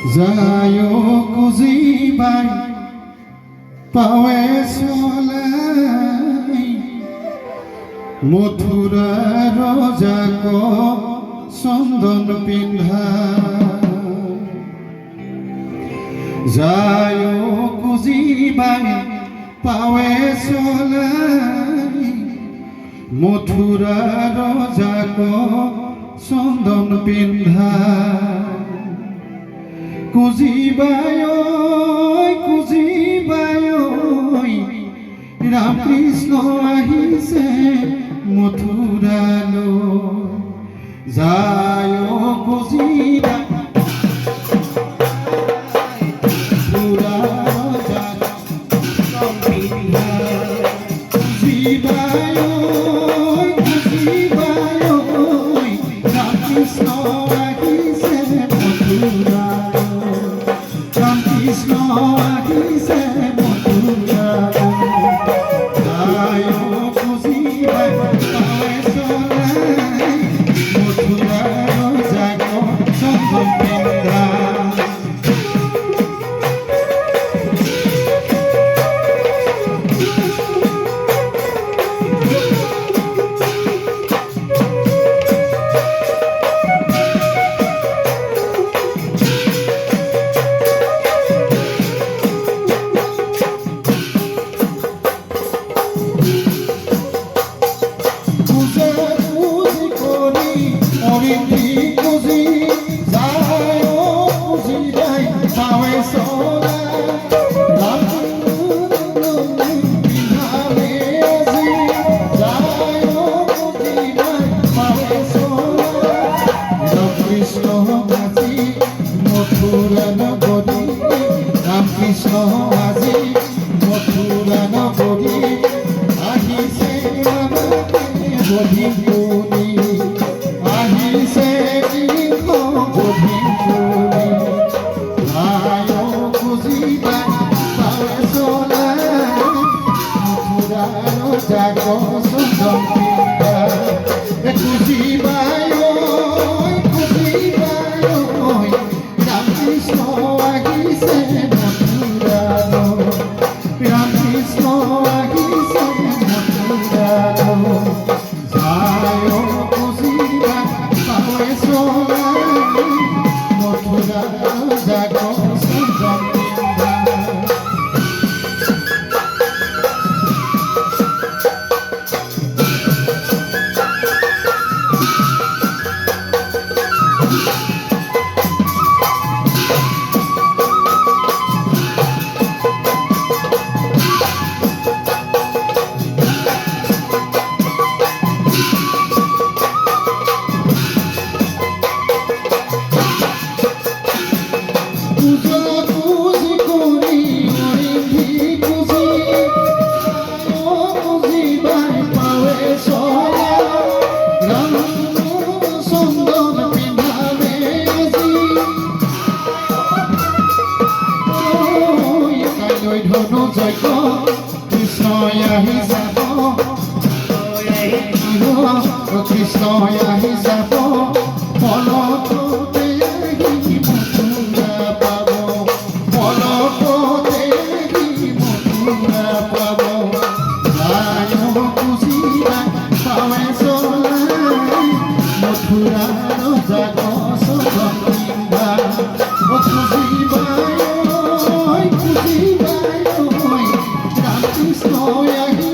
Zayo kuzibai pawe solai Mothura roja ko sondon pindha Zayo kuzibai pawe solai Mothura roja ko sondon pindha কুজিবাই Ram Krishna আহিছে মথুৰালৈ যায় কুজিবাই ৰাম কৃষ্ণ আহিছে কৃষ্ণ আজি মথুৰা নগৰী আহিছে বধিপুনি আহিছে কৃষ্ণ বধিপুনি আয় খুজিবাই পাৱে চলাই মথুৰাৰ জাগ সুন্দৰ পিন্ধা খুজিবাই ৰাম কৃষ্ণ আহিছে কৃষ্ণ আহি যাব কৃষ্ণ আহি যাব পলকতে আহি মথুৰা পাব পলকতে আহি মথুৰা পাব যায় খুজিবাই পাৱে চলাই মথুৰাৰ জাগ সজন পিন্ধা খুজিবাই ৰাম কৃষ্ণ আহি